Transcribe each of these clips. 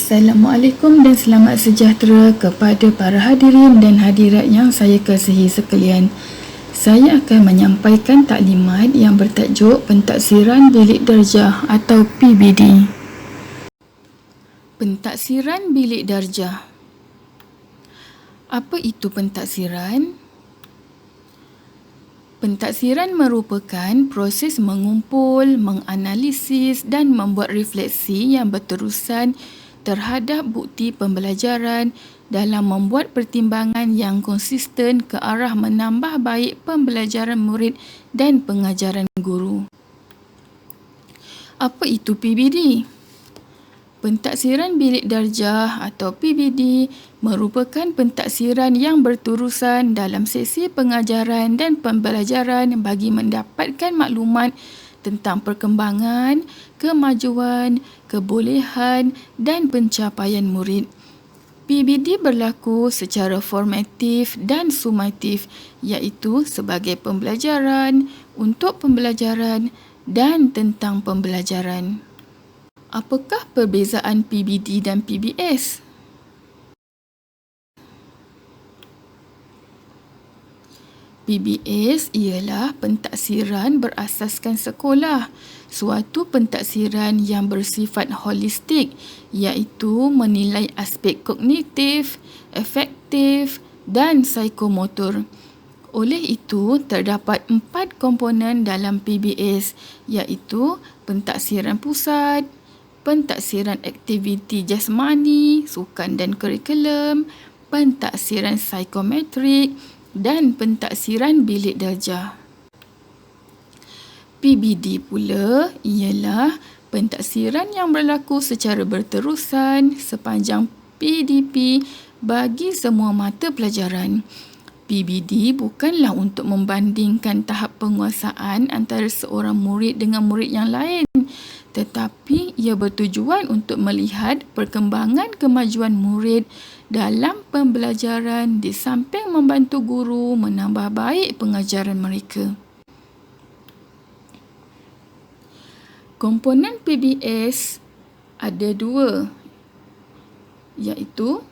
Assalamualaikum dan selamat sejahtera kepada para hadirin dan hadirat yang saya kasihi sekalian. Saya akan menyampaikan taklimat yang bertajuk Pentaksiran Bilik Darjah atau PBD. Pentaksiran Bilik Darjah. Apa itu pentaksiran? Pentaksiran merupakan proses mengumpul, menganalisis dan membuat refleksi yang berterusan terhadap bukti pembelajaran dalam membuat pertimbangan yang konsisten ke arah menambah baik pembelajaran murid dan pengajaran guru. Apa itu PBD? Pentaksiran Bilik Darjah atau PBD merupakan pentaksiran yang berterusan dalam sesi pengajaran dan pembelajaran bagi mendapatkan maklumat tentang perkembangan, kemajuan, kebolehan dan pencapaian murid. PBD berlaku secara formatif dan sumatif, iaitu sebagai pembelajaran, untuk pembelajaran dan tentang pembelajaran. Apakah perbezaan PBD dan PBS? PBS ialah pentaksiran berasaskan sekolah, suatu pentaksiran yang bersifat holistik, iaitu menilai aspek kognitif, afektif dan psikomotor. Oleh itu, terdapat 4 komponen dalam PBS, iaitu pentaksiran pusat, pentaksiran aktiviti jasmani, sukan dan kurikulum, pentaksiran psikometrik dan pentaksiran bilik darjah. PBD pula ialah pentaksiran yang berlaku secara berterusan sepanjang PDP bagi semua mata pelajaran. PBD bukanlah untuk membandingkan tahap penguasaan antara seorang murid dengan murid yang lain, tetapi ia bertujuan untuk melihat perkembangan kemajuan murid dalam pembelajaran di samping membantu guru menambah baik pengajaran mereka. Komponen PBS ada 2, iaitu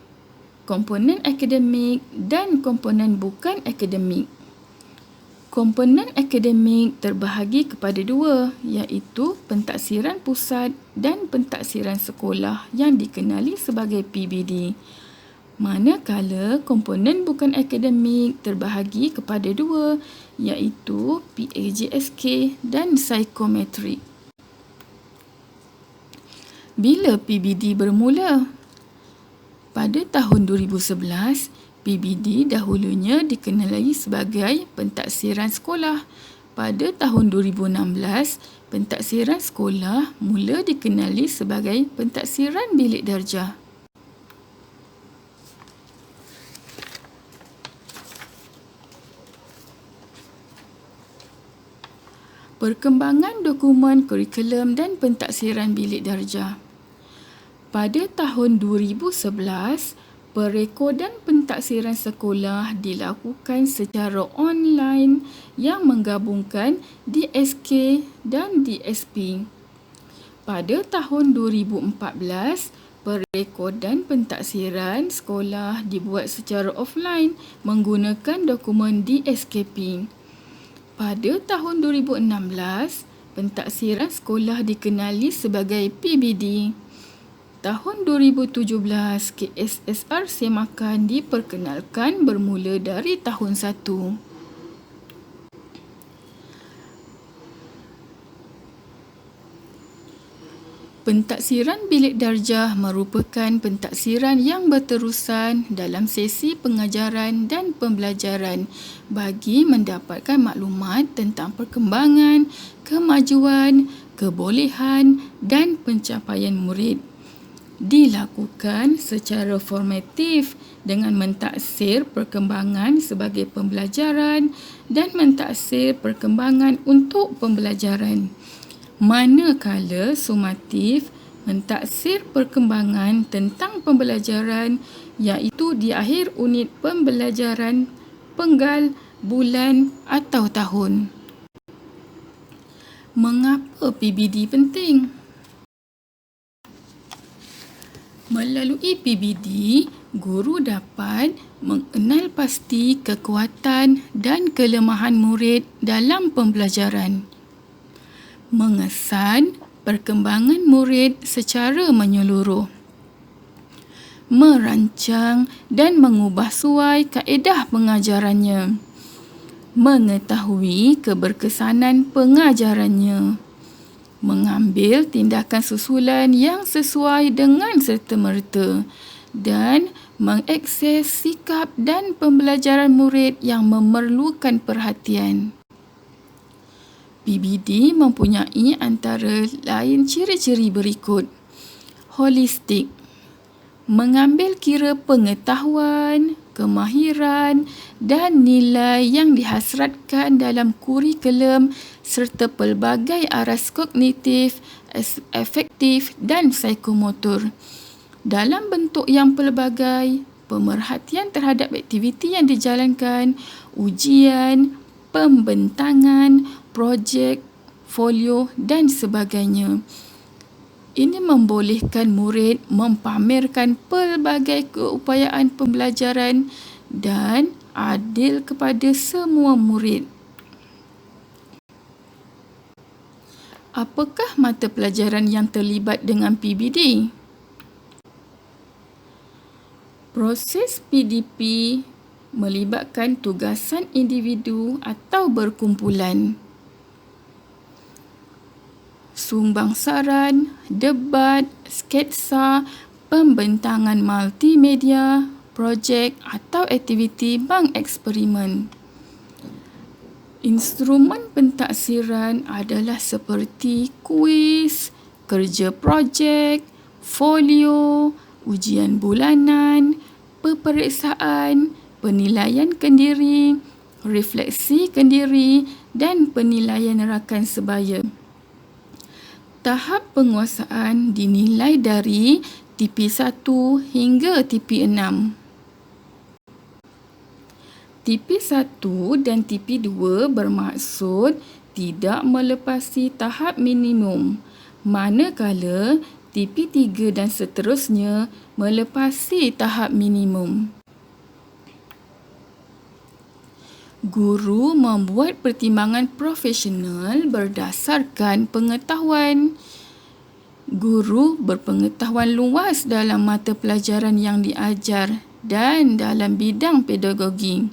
komponen akademik dan komponen bukan akademik. Komponen akademik terbahagi kepada 2, iaitu pentaksiran pusat dan pentaksiran sekolah yang dikenali sebagai PBD. Manakala komponen bukan akademik terbahagi kepada 2, iaitu PAJSK dan psikometrik. Bila PBD bermula? Pada tahun 2011, PBD dahulunya dikenali sebagai pentaksiran sekolah. Pada tahun 2016, pentaksiran sekolah mula dikenali sebagai pentaksiran bilik darjah. Perkembangan dokumen kurikulum dan pentaksiran bilik darjah. Pada tahun 2011, perekodan pentaksiran sekolah dilakukan secara online yang menggabungkan DSK dan DSP. Pada tahun 2014, perekodan pentaksiran sekolah dibuat secara offline menggunakan dokumen DSKP. Pada tahun 2016, pentaksiran sekolah dikenali sebagai PBD. Tahun 2017, KSSR Semakan diperkenalkan bermula dari tahun 1. Pentaksiran bilik darjah merupakan pentaksiran yang berterusan dalam sesi pengajaran dan pembelajaran bagi mendapatkan maklumat tentang perkembangan, kemajuan, kebolehan dan pencapaian murid. Dilakukan secara formatif dengan mentaksir perkembangan sebagai pembelajaran dan mentaksir perkembangan untuk pembelajaran. Manakala sumatif mentaksir perkembangan tentang pembelajaran, iaitu di akhir unit pembelajaran, penggal, bulan atau tahun. Mengapa PBD penting? Melalui PBD, guru dapat mengenal pasti kekuatan dan kelemahan murid dalam pembelajaran, mengesan perkembangan murid secara menyeluruh, merancang dan mengubah suai kaedah pengajarannya, mengetahui keberkesanan pengajarannya, mengambil tindakan susulan yang sesuai dengan serta-merta dan mengakses sikap dan pembelajaran murid yang memerlukan perhatian. PBD mempunyai antara lain ciri-ciri berikut. Holistik, mengambil kira pengetahuan, kemahiran dan nilai yang dihasratkan dalam kurikulum serta pelbagai aras kognitif, afektif dan psikomotor dalam bentuk yang pelbagai, pemerhatian terhadap aktiviti yang dijalankan, ujian, pembentangan, projek, folio dan sebagainya. Ini membolehkan murid mempamerkan pelbagai keupayaan pembelajaran dan adil kepada semua murid. Apakah mata pelajaran yang terlibat dengan PBD? Proses PDP melibatkan tugasan individu atau berkumpulan, sumbang saran, debat, sketsa, pembentangan multimedia, projek atau aktiviti bank eksperimen. Instrumen pentaksiran adalah seperti kuis, kerja projek, folio, ujian bulanan, peperiksaan, penilaian kendiri, refleksi kendiri dan penilaian rakan sebaya. Tahap penguasaan dinilai dari TP1 hingga TP6. TP1 dan TP2 bermaksud tidak melepasi tahap minimum, manakala TP3 dan seterusnya melepasi tahap minimum. Guru membuat pertimbangan profesional berdasarkan pengetahuan. Guru berpengetahuan luas dalam mata pelajaran yang diajar dan dalam bidang pedagogi.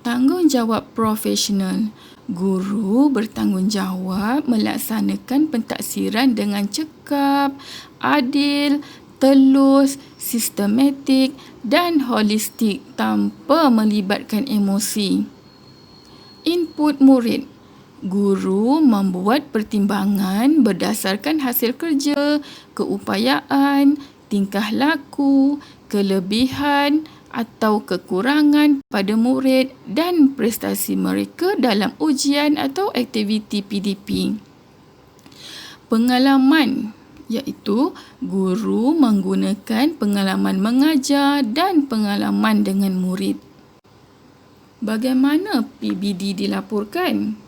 Tanggungjawab profesional. Guru bertanggungjawab melaksanakan pentaksiran dengan cekap, adil, telus, sistematik dan holistik tanpa melibatkan emosi. Input murid. Guru membuat pertimbangan berdasarkan hasil kerja, keupayaan, tingkah laku, kelebihan atau kekurangan pada murid dan prestasi mereka dalam ujian atau aktiviti PDP. Pengalaman, iaitu guru menggunakan pengalaman mengajar dan pengalaman dengan murid. Bagaimana PBD dilaporkan?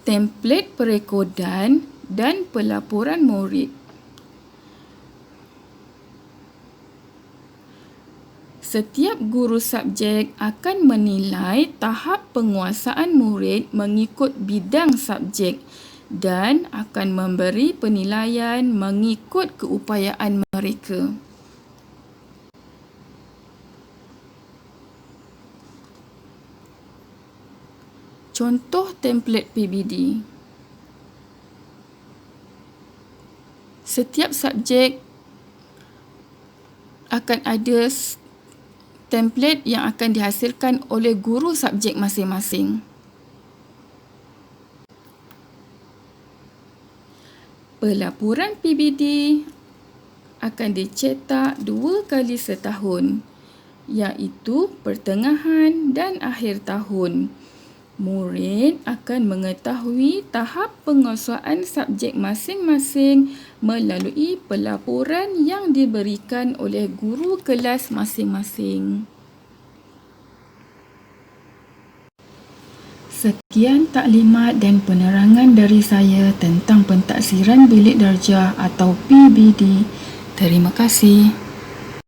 Template perekodan dan pelaporan murid. Setiap guru subjek akan menilai tahap penguasaan murid mengikut bidang subjek dan akan memberi penilaian mengikut keupayaan mereka. Contoh template PBD. Setiap subjek akan ada template yang akan dihasilkan oleh guru subjek masing-masing. Pelaporan PBD akan dicetak 2 kali setahun, iaitu pertengahan dan akhir tahun. Murid akan mengetahui tahap penguasaan subjek masing-masing melalui pelaporan yang diberikan oleh guru kelas masing-masing. Sekian taklimat dan penerangan dari saya tentang pentaksiran bilik darjah atau PBD. Terima kasih.